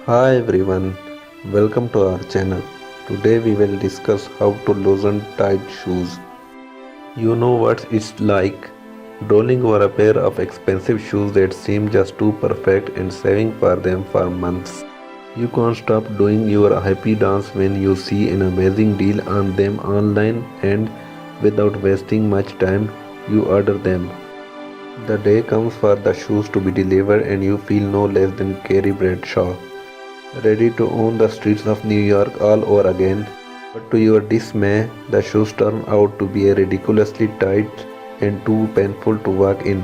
Hi everyone, welcome to our channel. Today we will discuss how to loosen tight shoes. You know what it's like? Drooling over a pair of expensive shoes that seem just too perfect and saving for them for months. You can't stop doing your happy dance when you see an amazing deal on them online and without wasting much time, you order them. The day comes for the shoes to be delivered and you feel no less than Carrie Bradshaw, ready to own the streets of New York all over again. But to your dismay, the shoes turn out to be ridiculously tight and too painful to walk in.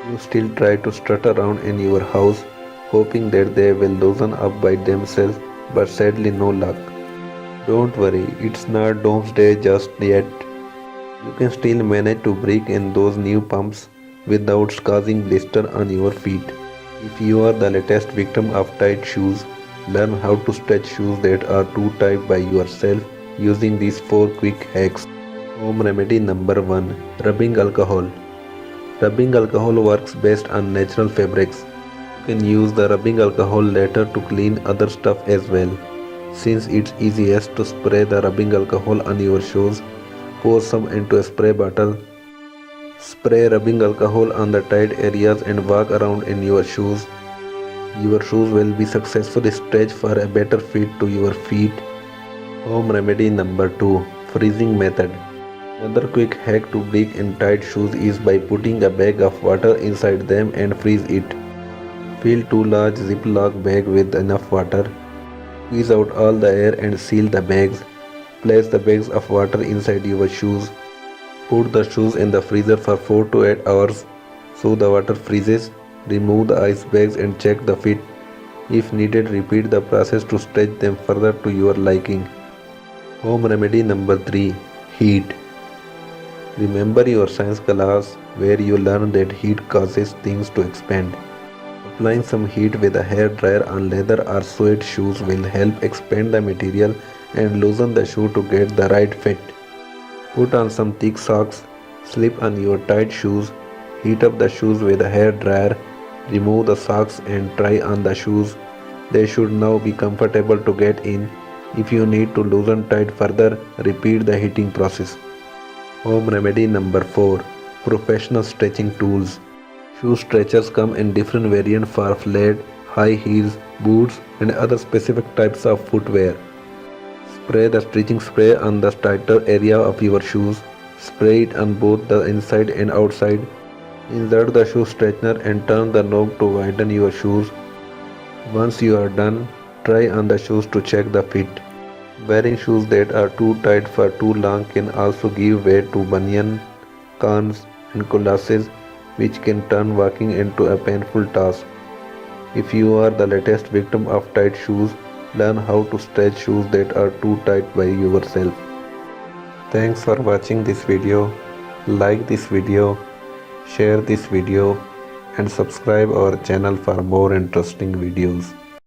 You still try to strut around in your house, hoping that they will loosen up by themselves, but sadly no luck. Don't worry, it's not doomsday just yet. You can still manage to break in those new pumps without causing blisters on your feet. If you are the latest victim of tight shoes, learn how to stretch shoes that are too tight by yourself using these 4 quick hacks. Home remedy number 1, rubbing alcohol. Rubbing alcohol works best on natural fabrics. You can use the rubbing alcohol later to clean other stuff as well. Since it's easiest to spray the rubbing alcohol on your shoes, pour some into a spray bottle. Spray rubbing alcohol on the tight areas and walk around in your shoes. Your shoes will be successfully stretched for a better fit to your feet. Home remedy number 2, freezing method. Another quick hack to break in tight shoes is by putting a bag of water inside them and freeze it. Fill 2 large Ziploc bags with enough water. Squeeze out all the air and seal the bags. Place the bags of water inside your shoes. Put the shoes in the freezer for 4 to 8 hours so the water freezes. Remove the ice bags and check the fit. If needed, repeat the process to stretch them further to your liking. Home remedy number 3, heat. Remember your science class where you learned that heat causes things to expand. Applying some heat with a hair dryer on leather or suede shoes will help expand the material and loosen the shoe to get the right fit. Put on some thick socks, slip on your tight shoes, heat up the shoes with a hair dryer, remove the socks and try on the shoes. They should now be comfortable to get in. If you need to loosen tight further, repeat the heating process. Home remedy number 4, professional stretching tools. Shoe stretchers come in different variants for flat, high heels, boots and other specific types of footwear. Spray the stretching spray on the tighter area of your shoes. Spray it on both the inside and outside. Insert the shoe straightener and turn the knob to widen your shoes. Once you are done, try on the shoes to check the fit. Wearing shoes that are too tight for too long can also give way to bunion, corns and calluses, which can turn walking into a painful task. If you are the latest victim of tight shoes, learn how to stretch shoes that are too tight by yourself. Thanks for watching this video. Like this video, share this video and subscribe our channel for more interesting videos.